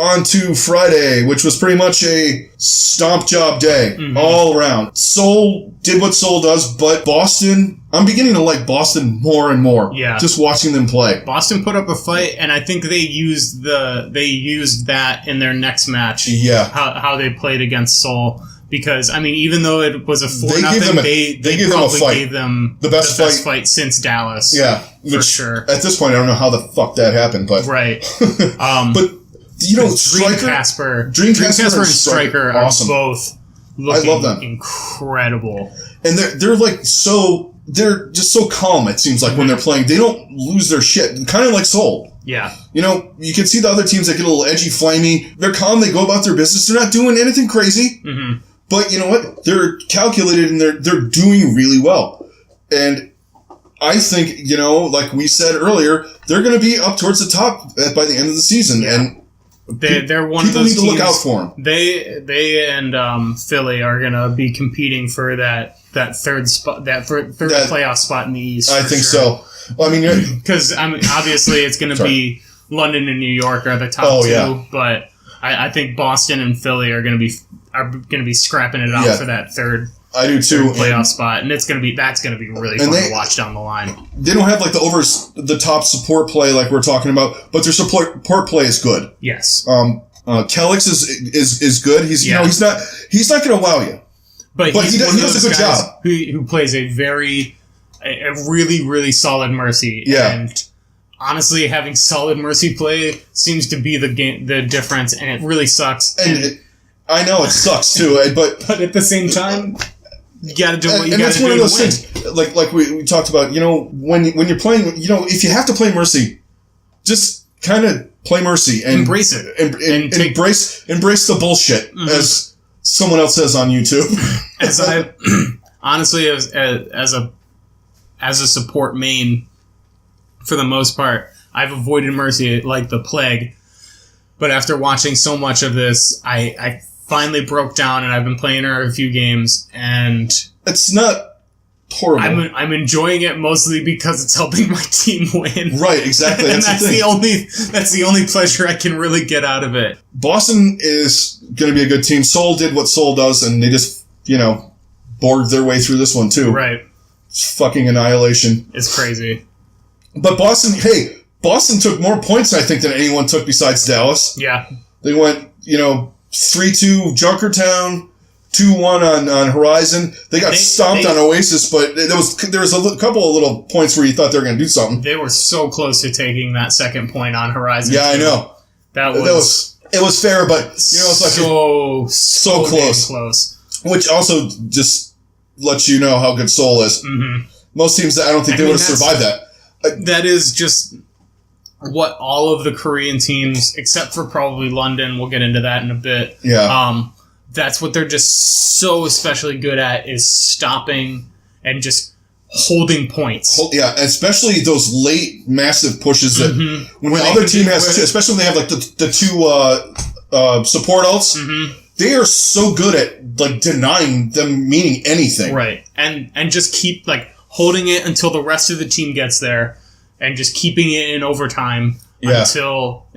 on to Friday, which was pretty much a stomp job day all around. Seoul did what Seoul does, but Boston, I'm beginning to like Boston more and more. Yeah. Just watching them play. Boston put up a fight, and I think they used that in their next match. Yeah. How they played against Seoul. Because, I mean, even though it was a 4-0, they probably gave them the best fight since Dallas. Yeah. For sure. At this point, I don't know how the fuck that happened, but... Right. But, you know, Dreamcasper and Striker are awesome. Both looking I love them. Incredible. And they're like so... They're just so calm, it seems like, when they're playing. They don't lose their shit. Kind of like Seoul. Yeah. You know, you can see the other teams that get a little edgy, flamey. They're calm. They go about their business. They're not doing anything crazy. Mm-hmm. But you know what? They're calculated and they're doing really well. And I think, you know, like we said earlier, they're going to be up towards the top by the end of the season. Yeah. And they're one of those teams. People need to look out for them. They and Philly are going to be competing for that third spot, that playoff spot in the East. I think so. Well, I mean, because obviously it's going to be London and New York are the top two, but I think Boston and Philly are going to be scrapping it out for that third. I do too. Playoff spot, and that's going to be really fun to watch down the line. They don't have like the top support play like we're talking about, but their support play is good. Yes. Kellex is good. He's not going to wow you, but he does a good job. Who plays a really really solid Mercy. Yeah. And honestly, having solid Mercy play seems to be the difference, and it really sucks. And I know it sucks too, but at the same time, you got to do what you got to do. And that's one of those things, like we talked about. You know, when you're playing, you know, if you have to play Mercy, just kind of play Mercy and embrace it, and embrace the bullshit, as someone else says on YouTube. As I honestly, as a support main, for the most part, I've avoided Mercy like the plague. But after watching so much of this, I finally broke down, and I've been playing her a few games, and it's not horrible. I'm enjoying it mostly because it's helping my team win. Right, exactly. And that's the only pleasure I can really get out of it. Boston is going to be a good team. Seoul did what Seoul does, and they just, you know, bored their way through this one too. Right. It's fucking annihilation. It's crazy. But Boston took more points, I think, than anyone took besides Dallas. Yeah. They went, you know, 3-2 Junkertown, 2-1 on Horizon. They got stomped on Oasis, but there was a couple of little points where you thought they were going to do something. They were so close to taking that second point on Horizon. Yeah, I know. It was fair, but you know, it's like so close. Which also just lets you know how good Seoul is. Mm-hmm. Most teams, I don't think they would have survived that. That is just what all of the Korean teams, except for probably London, we'll get into that in a bit. Yeah. That's what they're just so especially good at, is stopping and just holding points. Yeah, especially those late massive pushes that when the other team has, especially when they have like the two support ults, they are so good at like denying them meaning anything. Right, and just keep like holding it until the rest of the team gets there, and just keeping it in overtime until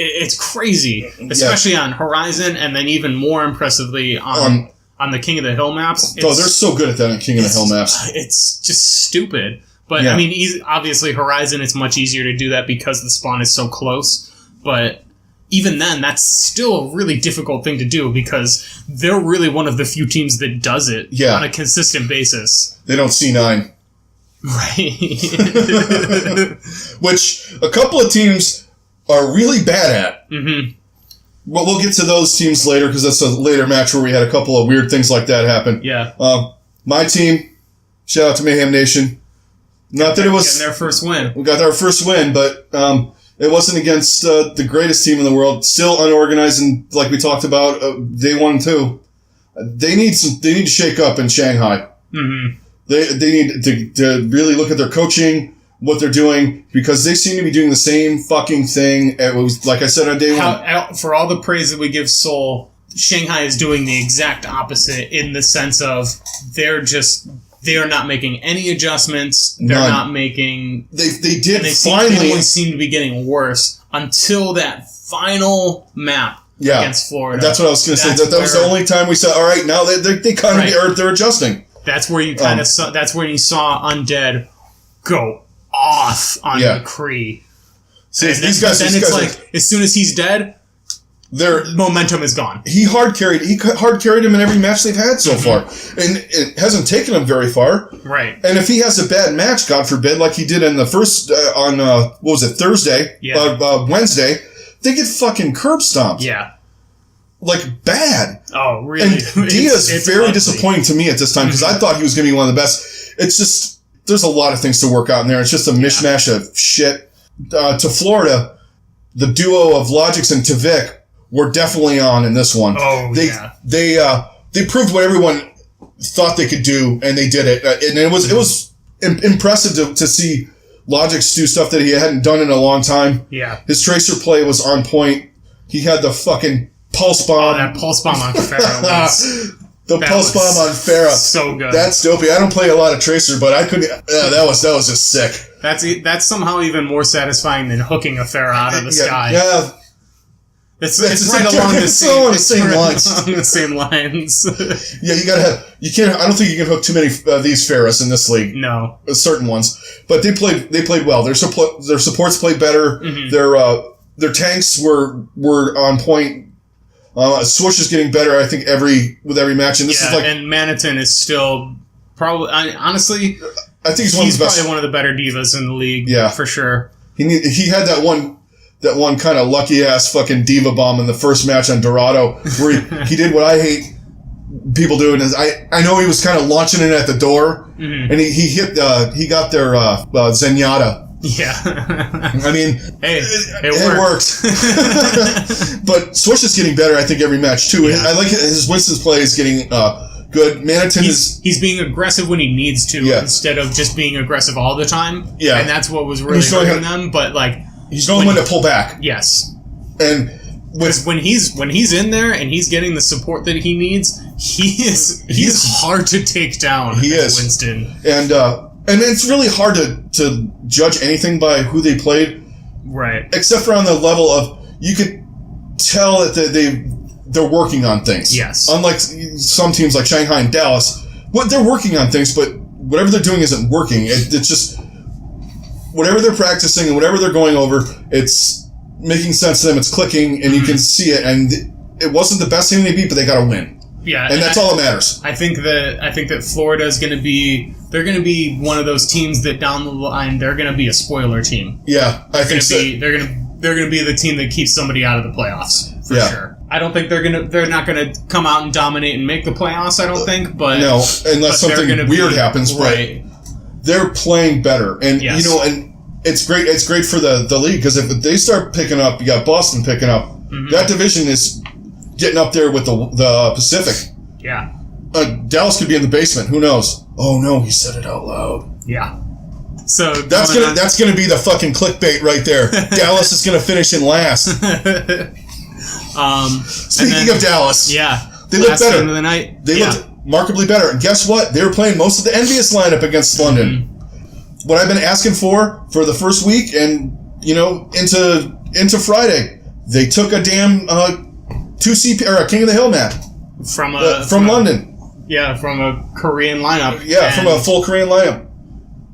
it's crazy, especially on Horizon, and then even more impressively on the King of the Hill maps. They're so good at that on King of the Hill maps. It's just stupid. But I mean, obviously Horizon, it's much easier to do that because the spawn is so close. But even then, that's still a really difficult thing to do because they're really one of the few teams that does it on a consistent basis. They don't C9. Right. Which a couple of teams are really bad at. Mm-hmm. Well, we'll get to those teams later because that's a later match where we had a couple of weird things like that happen. Yeah. My team, shout out to Mayhem Nation. Not that it was getting their first win. We got our first win, but it wasn't against the greatest team in the world. Still unorganized, and like we talked about, day 1 and 2. They need to shake up in Shanghai. Mm-hmm. They need to really look at their coaching, what they're doing, because they seem to be doing the same fucking thing. It was, like I said on day 1. For all the praise that we give Seoul, Shanghai is doing the exact opposite in the sense of they are not making any adjustments. They're not making. They did and they finally seem to be getting worse until that final map against Florida. That's what I was going to say. That was the only time we said, all right, now they kind of they're adjusting. That's where you kind of saw. That's when you saw Undead go off on McCree. See, these guys. Then it's like as soon as he's dead, their momentum is gone. He hard carried him in every match they've had so far, and it hasn't taken him very far. Right. And if he has a bad match, God forbid, like he did in the first on what was it, Thursday? Yeah. Wednesday, they get fucking curb stomped. Yeah. Like bad. Oh, really? And Diaz is very disappointing to me at this time because I thought he was going to be one of the best. It's just there's a lot of things to work out in there. It's just a mishmash of shit. To Florida, the duo of Logix and Tavik were definitely on in this one. Oh, they proved what everyone thought they could do, and they did it. And it was impressive to see Logix do stuff that he hadn't done in a long time. Yeah, his tracer play was on point. He had the fucking pulse bomb. Oh, that pulse bomb on Farah pulse bomb on Farah. So good. That's dopey. I don't play a lot of tracer, but I couldn't. That was just sick. That's somehow even more satisfying than hooking a Farah out of the sky. Yeah. It's right along the same lines. Along the same lines. Yeah, you can't. I don't think you can hook too many of these Farahs in this league. No, certain ones, but they played well. Their supports played better. Mm-hmm. Their tanks were on point. Swoosh is getting better. I think with every match, and this is like, and Manitin is still probably honestly. I think he's probably one of the better divas in the league. Yeah, for sure. He had that one kind of lucky ass fucking diva bomb in the first match on Dorado where he did what I hate people doing is I know he was kind of launching it at the door and he got their Zenyatta. Yeah. I mean, hey, it worked. But Swoosh is getting better, I think, every match too. Yeah. I like his Winston's play is getting good. Manitin he's being aggressive when he needs to instead of just being aggressive all the time. Yeah. And that's what was really hurting them. But like he's knowing when to pull back. Yes. And when he's in there and he's getting the support that he needs, he's hard to take down. He is Winston. And it's really hard to judge anything by who they played. Right. Except for on the level of you could tell that they're working on things. Yes. Unlike some teams like Shanghai and Dallas, they're working on things, but whatever they're doing isn't working. It's just whatever they're practicing and whatever they're going over, it's making sense to them. It's clicking, and you can see it. And it wasn't the best team they beat, but they got to win. Yeah, and that's all that matters. I think that Florida is going to be one of those teams that down the line they're going to be a spoiler team. Yeah, I think so. They're going to be the team that keeps somebody out of the playoffs for sure. I don't think they're not going to come out and dominate and make the playoffs. I don't think, but no, unless something weird happens. Right, but they're playing better, and and it's great. It's great for the league because if they start picking up, you got Boston picking up. Mm-hmm. That division is getting up there with the Pacific. Yeah. Dallas could be in the basement. Who knows? Oh no, he said it out loud. Yeah. So that's gonna be the fucking clickbait right there. Dallas is gonna finish in last. Speaking of Dallas, they look better. Game of the night. They looked markedly better. And guess what? They were playing most of the Envious lineup against London. What I've been asking for the first week and into Friday, they took a damn 2CP or a King of the Hill map from London. Yeah, from a Korean lineup. Yeah, from a full Korean lineup.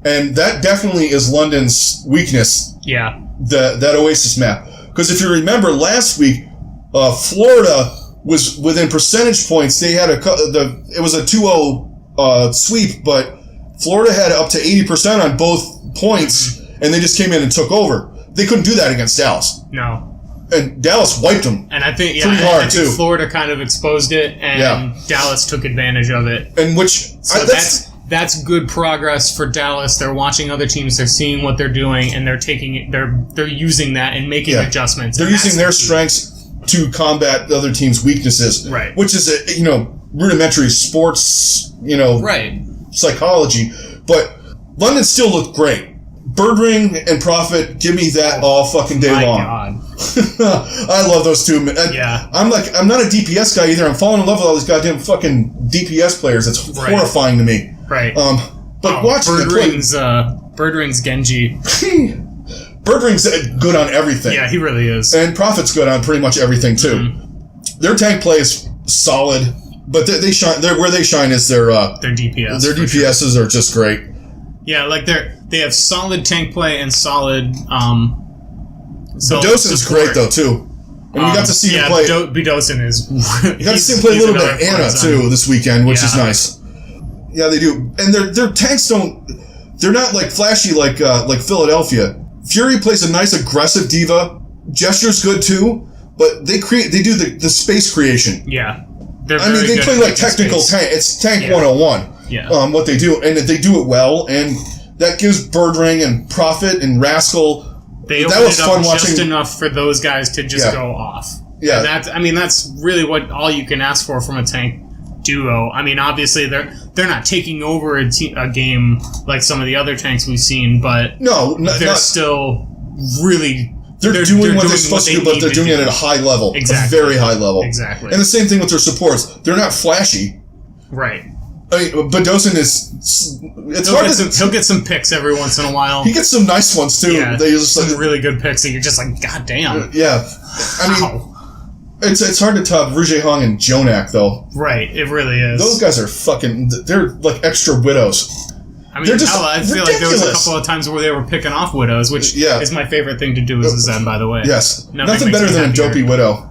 And that definitely is London's weakness. Yeah. That Oasis map. Because if you remember last week, Florida was within percentage points. They had it was a 2-0 sweep, but Florida had up to 80% on both points, and they just came in and took over. They couldn't do that against Dallas. No. And Dallas wiped them. And I think pretty hard too. Florida kind of exposed it, and Dallas took advantage of it. And that's good progress for Dallas. They're watching other teams. They're seeing what they're doing, and they're taking it. They're using that and making adjustments. They're using their strengths to combat the other team's weaknesses. Right. Which is rudimentary sports. Psychology. But London still looked great. Birdring and Prophet, give me that all fucking day long. God. I love those two. I'm not a DPS guy either. I'm falling in love with all these goddamn fucking DPS players. It's horrifying to me. Right. But watching Birdring's Genji. Birdring's good on everything. Yeah, he really is. And Prophet's good on pretty much everything, too. Mm-hmm. Their tank play is solid, but they shine. Where they shine is their DPS. Their DPSs are just great. Yeah, like they have solid tank play and solid. Bedosen's great though too. And we got to see him play. Bedosen is. You got to see him play a little bit of Ana too this weekend, which is nice. Yeah, they do, and their tanks don't. They're not like flashy like Philadelphia. Fury plays a nice aggressive diva. Gesture's good too, but they do the space creation. Yeah, they play like technical tank. It's tank 101. Yeah. What they do, and they do it well, and that gives Birdring and Prophet and Rascal. That was fun watching. Just enough for those guys to just go off. Yeah. And that's really all you can ask for from a tank duo. I mean, obviously they're not taking over a game like some of the other tanks we've seen, but they're still really. They're doing what they're supposed to do, but they're doing it at a high level. Exactly. A very high level. Exactly. And the same thing with their supports. They're not flashy. Right. I mean, Bedosen is... He'll get some picks every once in a while. He gets some nice ones, too. Yeah, some really good picks that you're just like, God damn. Yeah. I mean, it's hard to top Rouge Hong and Jonak, though. Right, it really is. Those guys are fucking... They're like extra widows. I mean, I feel like there was a couple of times where they were picking off widows, which is my favorite thing to do as a Zen, by the way. Yes. Nothing better than a dopey widow.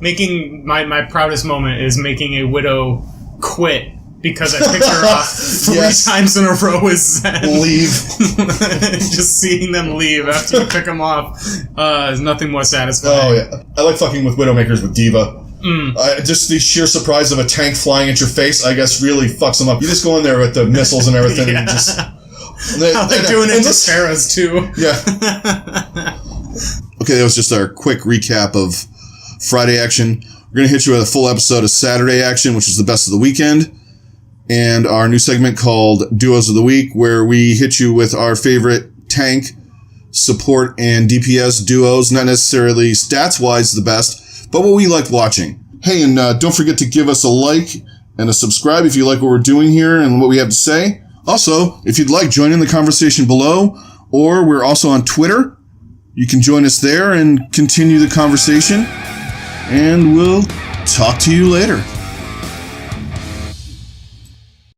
Making my proudest moment is making a widow quit because I picked her off 3 times in a row as Zen. Leave. Just seeing them leave after you pick them off is nothing more satisfying. Oh, yeah. I like fucking with Widowmakers with Diva. Just the sheer surprise of a tank flying at your face, I guess, really fucks them up. You just go in there with the missiles and everything and just... They're doing it to Sarah's, too. Yeah. Okay, that was just our quick recap of Friday action. We're going to hit you with a full episode of Saturday action, which is the best of the weekend, and our new segment called Duos of the Week, where we hit you with our favorite tank, support, and DPS duos, not necessarily stats-wise the best, but what we like watching. Hey, and don't forget to give us a like and a subscribe if you like what we're doing here and what we have to say. Also, if you'd like, join in the conversation below, or we're also on Twitter. You can join us there and continue the conversation. And we'll talk to you later.